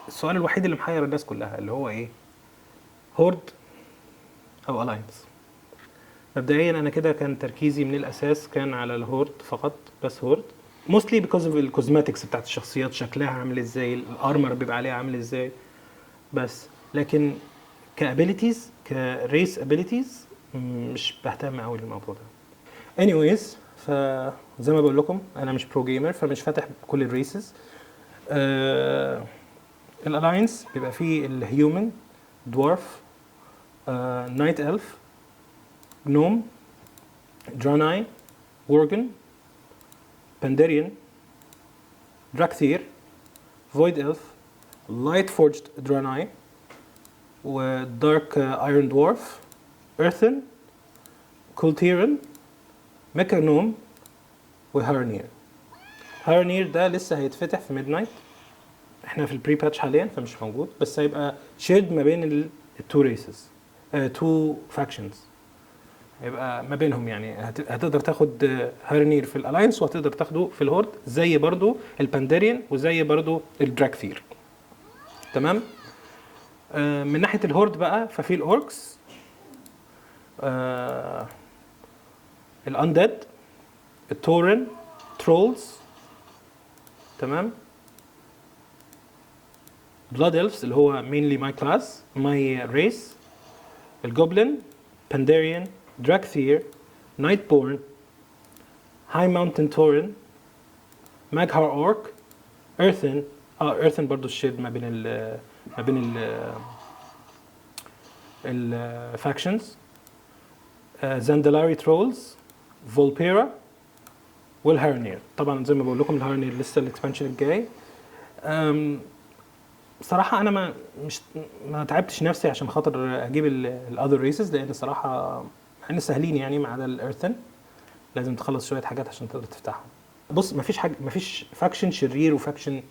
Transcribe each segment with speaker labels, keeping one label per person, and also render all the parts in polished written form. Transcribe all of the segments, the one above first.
Speaker 1: السؤال الوحيد اللي محير الناس كلها اللي هو ايه؟ هورد او الاينس. مبدئيا انا كده كان تركيزي من الاساس كان على الهورد فقط، بس هورد mostly because of الكوزماتكس بتاعت الشخصيات، شكلها عامل ازاي، الارمر بيبقى عليها عامل ازاي. بس لكن كابيليتيز، كريس ابيليتيز مش بهتم قوي للموضوع ده. anyways، فزي ما بقول لكم انا مش برو جيمر، فمش فاتح كل الريسز. الالاينس بيبقى فيه الهيومن، دورف، نايت الف، جنوم، دراناي، وورجن، بانديريان، دراكثير، فويد الف، لايت فورجد دراناي، ودارك ايرون دورف، ايرثن، كولتيرن، ميكانوم، وهارنير. هارنير ده لسه هيتفتح في ميد نايت، احنا في البري باتش حاليا فمش موجود، بس هيبقى شيرد ما بين التو ريسز، تو فاكشنز، هيبقى ما بينهم. يعني هتقدر تاخد هارنير في الالاينس وهتقدر تاخده في الهورد، زي برضو البانديريان وزي برضو الدراكثير. تمام. من ناحيه الهورد بقى ففي الاوركس، الاندد، التورن، ترولز، تمام، بلاد إلفز اللي هو mainly my class my race، الجوبلin، بانديريان، دراكثير، نايتبورن، هاي ماونتن تورن، ماغهار اورك، ايرثن. ايرثن برضو الشيد ما بين الفاكشنز، زاندلاري ترولز، فولبيرا، والهارنير. طبعا زي ما بقول لكم الهارنير لسه الاكسبانشن الجاي. صراحة أنا ما تعبتش نفسي عشان خاطر أجيب الأذر ريسز، لأن صراحة يعني سهلين، يعني ما عدا الإيرثن لازم تخلص شوية حاجات عشان تقدر تفتحهم. بص، مفيش فاكشن شرير وفاكشن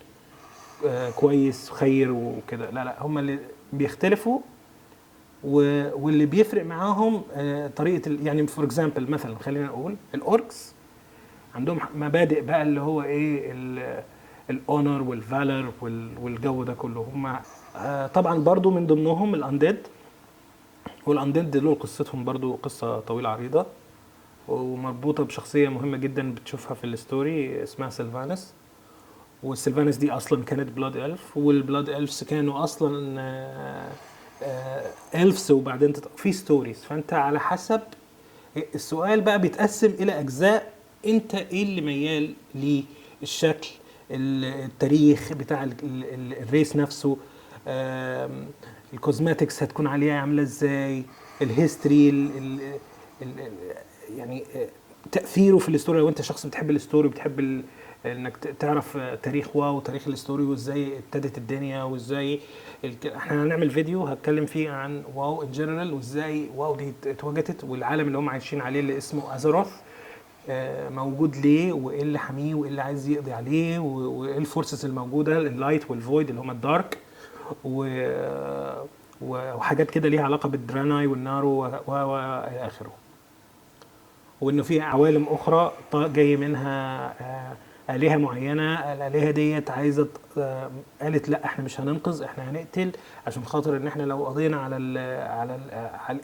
Speaker 1: كويس خير وكده، لا هم اللي بيختلفوا واللي بيفرق معاهم طريقة يعني فور اكزامبل مثلا خلينا نقول الأوركس عندهم مبادئ بقى اللي هو إيه الاونر والفالر والجو ده كله. هم طبعا برضو من ضمنهم الانديد، والانديد دول قصتهم برضو قصه طويله عريضه ومربوطه بشخصيه مهمه جدا بتشوفها في الستوري اسمها سيلفانس. والسيلفانس دي اصلا كانت بلاد الف، والبلاد الفز كانوا اصلا الفز، وبعدين في ستوريز. فانت على حسب السؤال بقى بيتقسم الى اجزاء، انت ايه اللي ميال للشكل، التاريخ بتاع الريس نفسه، الكوزماتكس هتكون عليها عامله ازاي، الهيستوري، يعني تاثيره في الستوري. لو انت شخص بتحب الستوري، بتحب انك تعرف تاريخ واو، تاريخ الستوري وازاي ابتدت الدنيا، وازاي احنا هنعمل فيديو هتكلم فيه عن واو ان جنرال، وازاي واو دي اتوجدت، والعالم اللي هم عايشين عليه اللي اسمه ازاروث موجود ليه، وايه اللي حاميه، وايه اللي عايز يقضي عليه، وايه الفورسز الموجوده، اللايت والفويد اللي هم الدارك، وحاجات كده ليها علاقه بالدراناي والنارو والى اخره. وانه في عوالم اخرى جاي منها آلهة معينة، الآلهة ديت عايزة قالت لا احنا مش هننقذ، احنا هنقتل، عشان خاطر ان احنا لو قضينا على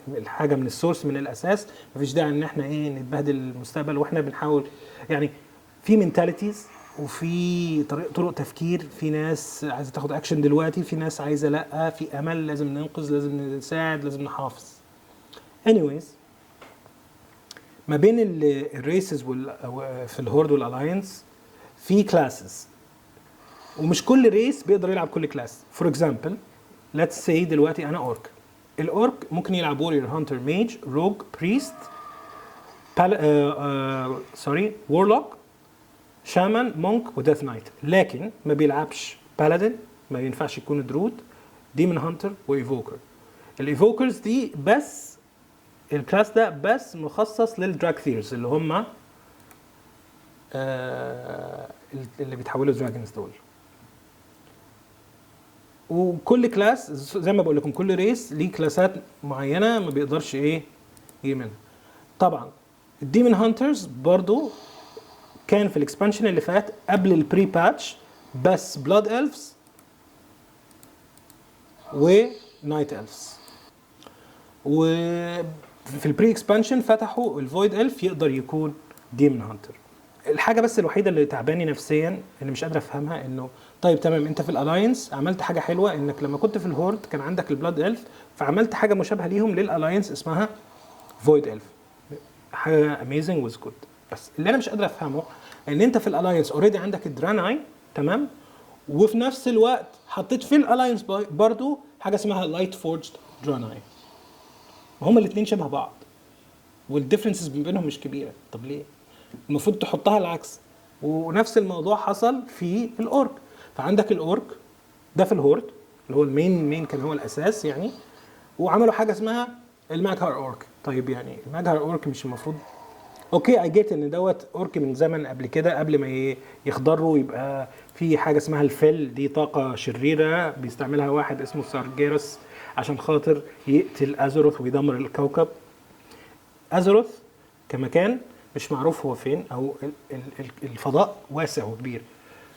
Speaker 1: الحاجة من السورس من الأساس مفيش داعي ان احنا ايه نتبهدل المستقبل. واحنا بنحاول يعني في منتاليتيز وفي طرق تفكير، في ناس عايزة تاخد اكشن دلوقتي، في ناس عايزة لا، في امل، لازم ننقذ، لازم نساعد، لازم نحافظ. anyways، ما بين الريسز في الهورد والالاينس في كلاسز، ومش كل ريس بيقدر يلعب كل كلاس. فور اكزامبل ليتس سي دلوقتي انا اورك، الاورك ممكن يلعب وورير، هانتر، ميج، روج، بريست، وورلوك، شامان، مونك، وديث نايت. لكن ما بيلعبش بالادين، ما ينفعش يكون درود، ديمون هانتر، وايفوكر. الايفوكرز دي بس الكلاس ده بس مخصص للدراكثيرز اللي هم اللي بيتحولوا دراجونز دول. وكل كلاس زي ما بقول لكم كل ريس ليه كلاسات معينه ما بيقدرش ايه يجي منها. طبعا الديمون هانترز برضو كان في الاكسبانشن اللي فات قبل البري باتش بس بلاد الفز ونايت الفز. وفي البري اكسبانشن فتحوا الفويد الف يقدر يكون ديمون هانتر. الحاجه بس الوحيده اللي تعباني نفسيا اللي مش قادر افهمها انه طيب تمام انت في الالاينس عملت حاجه حلوه انك لما كنت في الهورد كان عندك البلاد الف فعملت حاجه مشابهه ليهم للالاينس اسمها فويد الف، حاجه اميزنج ويز جود. بس اللي انا مش قادر افهمه ان انت في الالاينس اوريدي عندك الدراناي تمام، وفي نفس الوقت حطيت في الالاينس برضو حاجه اسمها لايت فورجد دراناي، وهما الاثنين شبه بعض والديفرنسز بينهم مش كبيره. طب ليه؟ المفروض تحطها العكس. ونفس الموضوع حصل في الاورك. فعندك الاورك ده في الهورد اللي هو المين كان هو الاساس يعني، وعملوا حاجه اسمها الماجهار اورك. طيب يعني الماجهار اورك مش المفروض اوكي اي جيت ان دوت اورك من زمن قبل كده قبل ما يخضروا يبقى في حاجه اسمها الفل، دي طاقه شريره بيستعملها واحد اسمه سارجيرس عشان خاطر يقتل ازروث ويدمر الكوكب. ازروث كمكان مش معروف هو فين، او الفضاء واسع وكبير،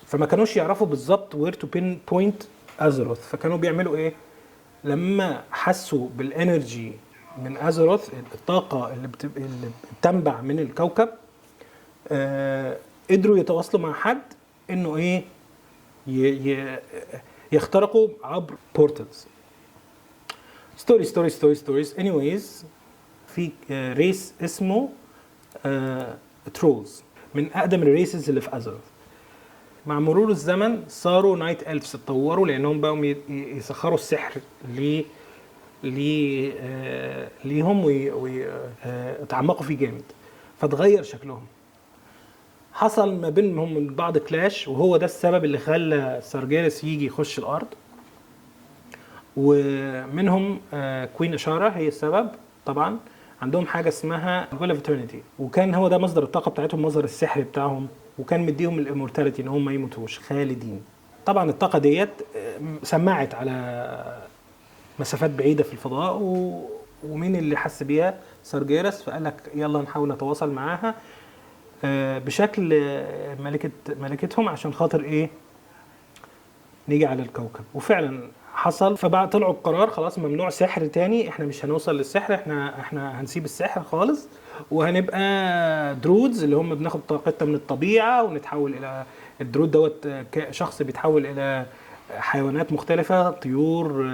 Speaker 1: فما كانوش يعرفوا بالظبط وير تو بين بوينت ازروث. فكانوا بيعملوا ايه؟ لما حسوا بالانرجي من ازروث الطاقه اللي بتنبع من الكوكب، قدروا يتواصلوا مع حد انه ايه يخترقوا عبر بورتلز. ستوريز anyways. في ريس اسمه ترولز من اقدم الريسز اللي في ازروث. مع مرور الزمن صاروا نايت الفز، اتطوروا لانهم بقوا يسخروا السحر ليهم وتعمقوا فيه جامد، فتغير شكلهم. حصل ما بينهم من بعض كلاش، وهو ده السبب اللي خلى سارجيرس يجي يخش الارض. ومنهم كوين اشاره هي السبب طبعا. عندهم حاجه اسمها جول اوف ايترنيتي، وكان هو ده مصدر الطاقه بتاعتهم، مصدر السحر بتاعهم، وكان مديهم الامورتاليتي ان هم ما يموتوش خالدين. طبعا الطاقه ديت سمعت على مسافات بعيده في الفضاء، ومين اللي حس بيها؟ سارجيرس. فقال لك يلا نحاول نتواصل معاها بشكل ملكتهم عشان خاطر ايه نيجي على الكوكب. وفعلا حصل. فبعد طلعوا بقرار خلاص ممنوع سحر تاني، احنا مش هنوصل للسحر، احنا هنسيب السحر خالص وهنبقى درودز اللي هم بناخد طاقتنا من الطبيعه ونتحول الى الدرود دوت شخص بيتحول الى حيوانات مختلفه، طيور،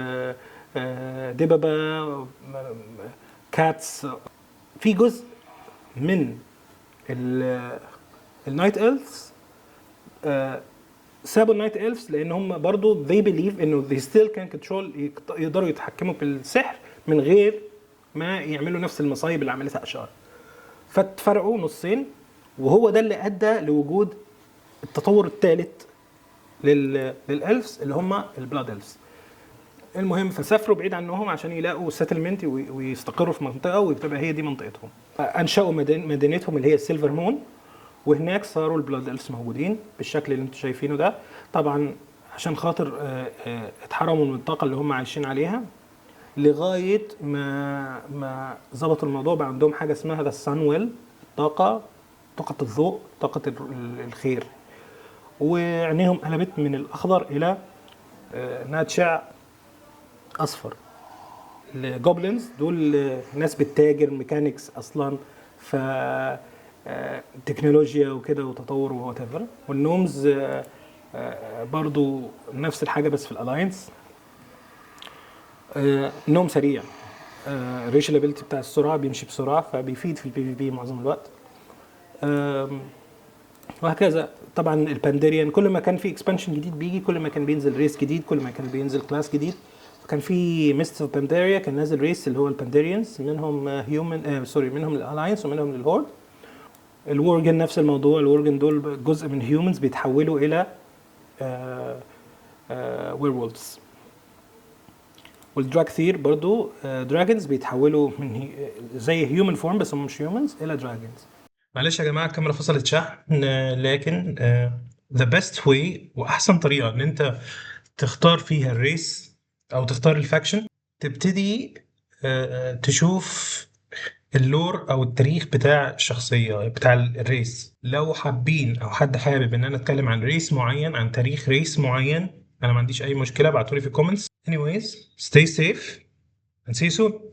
Speaker 1: دببه، كاتس. في جزء من النايت إلفز سابوا النايت إلفز لان هم برضو they believe انه they still can control، يقدروا يتحكموا بالسحر من غير ما يعملوا نفس المصايب اللي عملتها اشار. فاتفرقوا نصين، وهو ده اللي ادى لوجود التطور الثالث للإلفز اللي هم البلاد إلفز. المهم فسافروا بعيد عنهم عشان يلاقوا سيتلمنت ويستقروا في منطقه وتبقى هي دي منطقتهم. انشأوا مدينتهم اللي هي السيلفر مون، وهناك صاروا البلاد إلفز موجودين بالشكل اللي انتم شايفينه ده. طبعا عشان خاطر اتحرموا من الطاقه اللي هم عايشين عليها لغايه ما ظبطوا الموضوع. بقى عندهم حاجه اسمها ذا سان ويل، طاقه الضوء، طاقه الخير، وعينيهم قلبت من الاخضر الى انها تشع اصفر. الجوبلينز دول ناس بتتاجر ميكانيكس اصلا، ف تكنولوجيا وكده وتطور ووات ايفر. والنومز برضو نفس الحاجه بس في الالاينس. نوم سريع، الريشل ابيلتي بتاع السرعه، بيمشي بسرعه فبيفيد في البي في بي معظم الوقت. وهكذا. طبعا البانديريان كل ما كان في اكسبانشن جديد بيجي، كل ما كان بينزل ريس جديد، كل ما كان بينزل كلاس جديد. كان في ميست اوف بانديريا كان نازل ريس اللي هو البانديريانز، منهم هيومن منهم الالاينس ومنهم الهورد. الورجن نفس الموضوع، الورجن دول جزء من هيومنز بيتحولوا الى ويرولفز. والدراكثير برضو دراجونز بيتحولوا من زي هيومن فورم بس هم مش هيومنز الى دراجونز. معلش يا جماعه الكاميرا فصلت شحن، لكن the best way واحسن طريقه ان انت تختار فيها الريس او تختار الفاكشن، تبتدي تشوف اللور او التاريخ بتاع الشخصيه بتاع الريس. لو حابين او حد حابب ان انا اتكلم عن ريس معين، عن تاريخ ريس معين، انا ما عنديش اي مشكله، ابعتولي في الكومنتس anyways stay safe and see you soon.